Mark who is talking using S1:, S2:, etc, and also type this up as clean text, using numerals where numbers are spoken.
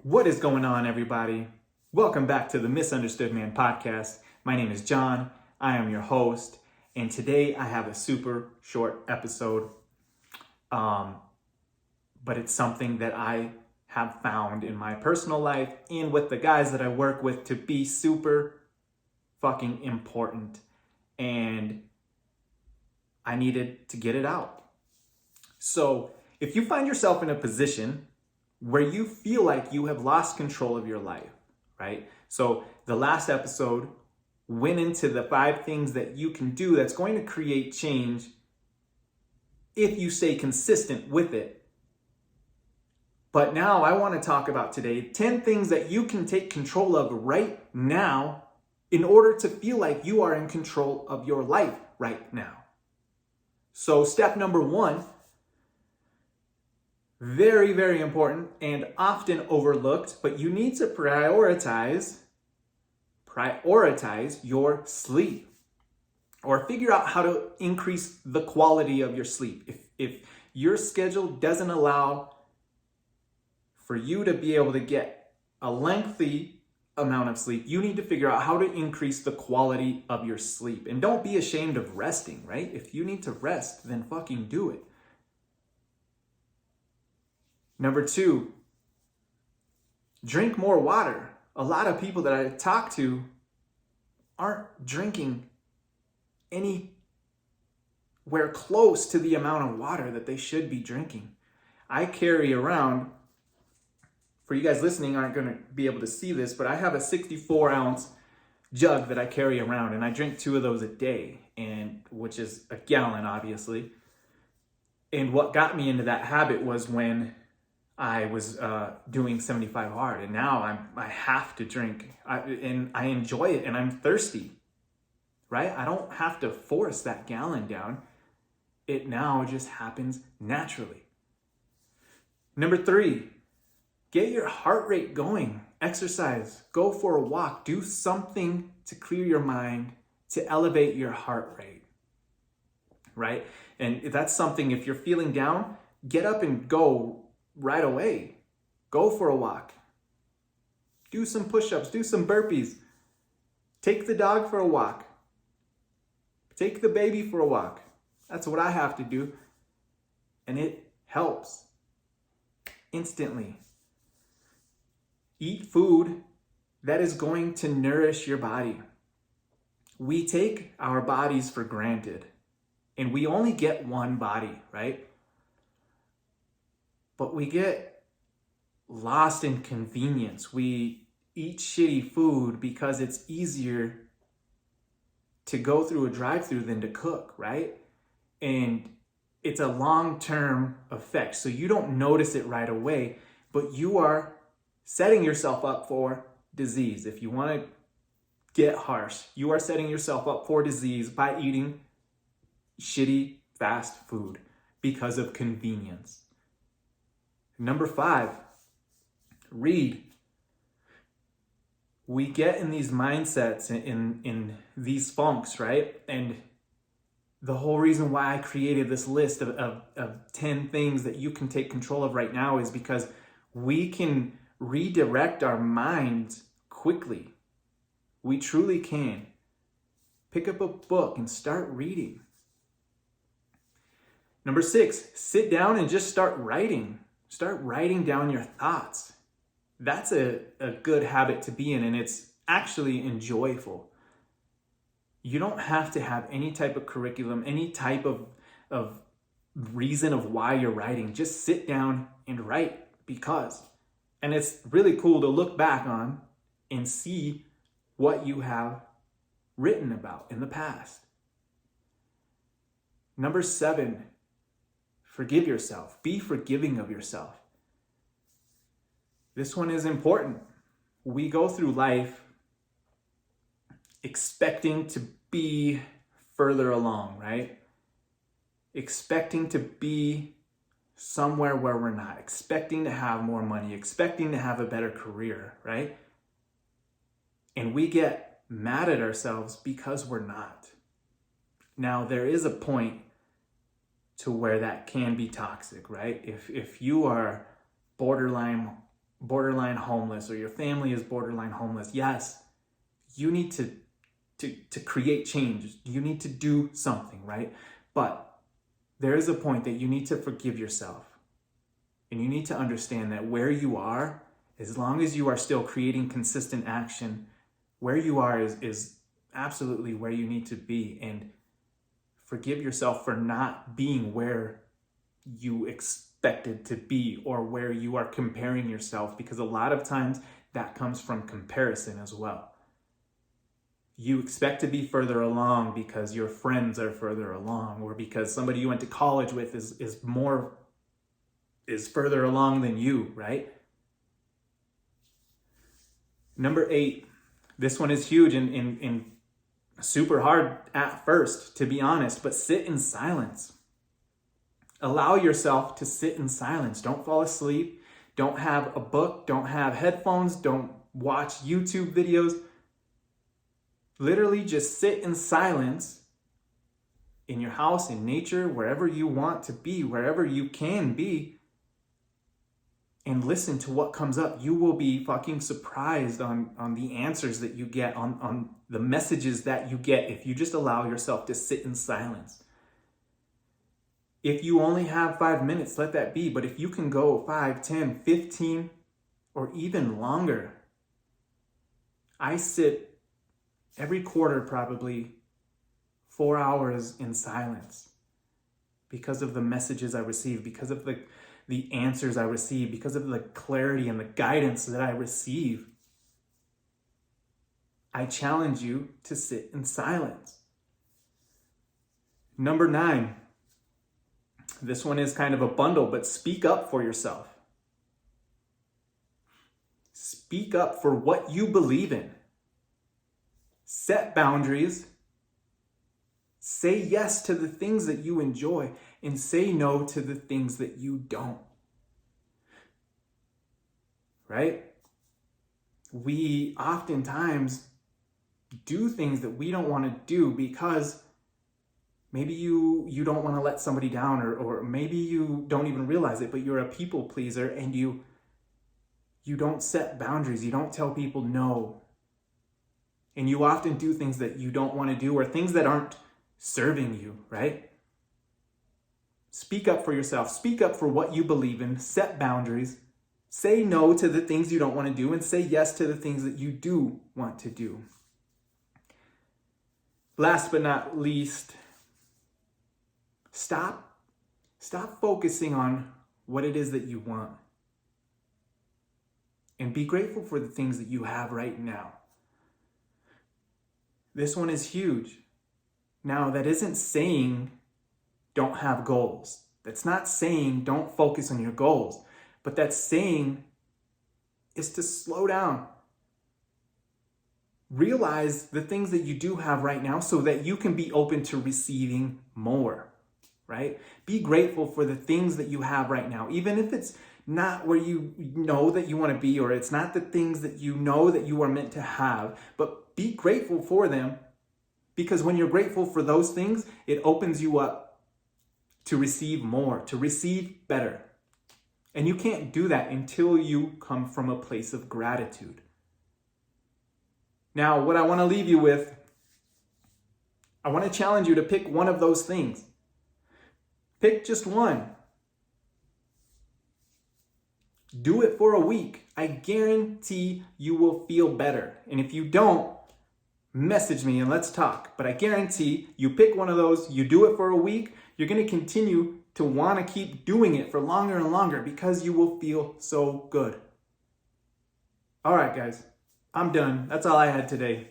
S1: What is going on, everybody? Welcome back to the Misunderstood Man podcast. My name is John. I am your host, and today I have a super short episode. But it's something that I have found in my personal life and with the guys that I work with to be super fucking important. And I needed to get it out. So if you find yourself in a position where you feel like you have lost control of your life, right? So the last episode went into the 5 things that you can do that's going to create change if you stay consistent with it. But now I want to talk about today 10 things that you can take control of right now in order to feel like you are in control of your life right now. So step number 1, very, very important and often overlooked, but you need to prioritize your sleep, or figure out how to increase the quality of your sleep. If your schedule doesn't allow for you to be able to get a lengthy amount of sleep, you need to figure out how to increase the quality of your sleep. And don't be ashamed of resting, right? If you need to rest, then fucking do it. Number 2, drink more water. A lot of people that I talk to aren't drinking anywhere close to the amount of water that they should be drinking. I carry around, for you guys listening aren't going to be able to see this, but I have a 64-ounce jug that I carry around, and I drink 2 of those a day, and which is a gallon, obviously. And what got me into that habit was when I was doing 75 hard, and now I have to drink, and I enjoy it, and I'm thirsty, right? I don't have to force that gallon down. It now just happens naturally. Number 3, get your heart rate going. Exercise, go for a walk, do something to clear your mind, to elevate your heart rate, right? And that's something, if you're feeling down, get up and go right away. Go for a walk. Do some push-ups, do some burpees. Take the dog for a walk. Take the baby for a walk. That's what I have to do. And it helps instantly. Eat food that is going to nourish your body. We take our bodies for granted, and we only get one body, right? But we get lost in convenience. We eat shitty food because it's easier to go through a drive-through than to cook, right? And it's a long-term effect. So you don't notice it right away, but you are setting yourself up for disease. If you want to get harsh, you are setting yourself up for disease by eating shitty fast food because of convenience. Number 5, read. We get in these mindsets, in these funks, right? And the whole reason why I created this list of 10 things that you can take control of right now is because we can redirect our minds quickly. We truly can. Pick up a book and start reading. Number 6, sit down and just start writing. Start writing down your thoughts. That's a good habit to be in, and it's actually enjoyable. You don't have to have any type of curriculum, any type of reason of why you're writing. Just sit down and write because. And it's really cool to look back on and see what you have written about in the past. Number 7, forgive yourself. Be forgiving of yourself. This one is important. We go through life expecting to be further along, right? Expecting to be somewhere where we're not, expecting to have more money, expecting to have a better career, right? And we get mad at ourselves because we're not. Now, there is a point to where that can be toxic, right? If you are borderline borderline homeless or your family is borderline homeless, yes, you need to create change. You need to do something, right? But there is a point that you need to forgive yourself. And you need to understand that where you are, as long as you are still creating consistent action, where you are is absolutely where you need to be. And forgive yourself for not being where you expected to be or where you are comparing yourself, because a lot of times that comes from comparison as well. You expect to be further along because your friends are further along, or because somebody you went to college with is further along than you, right? Number 8, this one is huge and super hard at first, to be honest, but sit in silence. Allow yourself to sit in silence. Don't fall asleep. Don't have a book. Don't have headphones. Don't watch YouTube videos. Literally just sit in silence in your house, in nature, wherever you want to be, wherever you can be, and listen to what comes up. You will be fucking surprised on the answers that you get, on the messages that you get if you just allow yourself to sit in silence. If you only have 5 minutes, let that be. But if you can go 5, 10, 15, or even longer, I sit every quarter probably 4 hours in silence because of the messages I receive, because of the answers I receive, because of the clarity and the guidance that I receive. I challenge you to sit in silence. Number 9. This one is kind of a bundle, but speak up for yourself. Speak up for what you believe in. Set boundaries. Say yes to the things that you enjoy and say no to the things that you don't. Right? We oftentimes do things that we don't want to do because maybe you don't want to let somebody down, or maybe you don't even realize it, but you're a people pleaser and you don't set boundaries. You don't tell people no. And you often do things that you don't want to do, or things that aren't serving you, right? Speak up for yourself. Speak up for what you believe in. Set boundaries. Say no to the things you don't want to do and say yes to the things that you do want to do. Last but not least, stop focusing on what it is that you want. And be grateful for the things that you have right now. This one is huge. Now, that isn't saying don't have goals. That's not saying don't focus on your goals. But that's saying is to slow down. Realize the things that you do have right now so that you can be open to receiving more, right? Be grateful for the things that you have right now, even if it's not where you know that you want to be, or it's not the things that you know that you are meant to have, but be grateful for them, because when you're grateful for those things, it opens you up to receive more, to receive better. And you can't do that until you come from a place of gratitude. Now, what I want to leave you with, I want to challenge you to pick one of those things. Pick just one. Do it for a week. I guarantee you will feel better. And if you don't, message me and let's talk. But I guarantee you pick one of those, you do it for a week, you're going to continue to want to keep doing it for longer and longer because you will feel so good. All right, guys, I'm done. That's all I had today.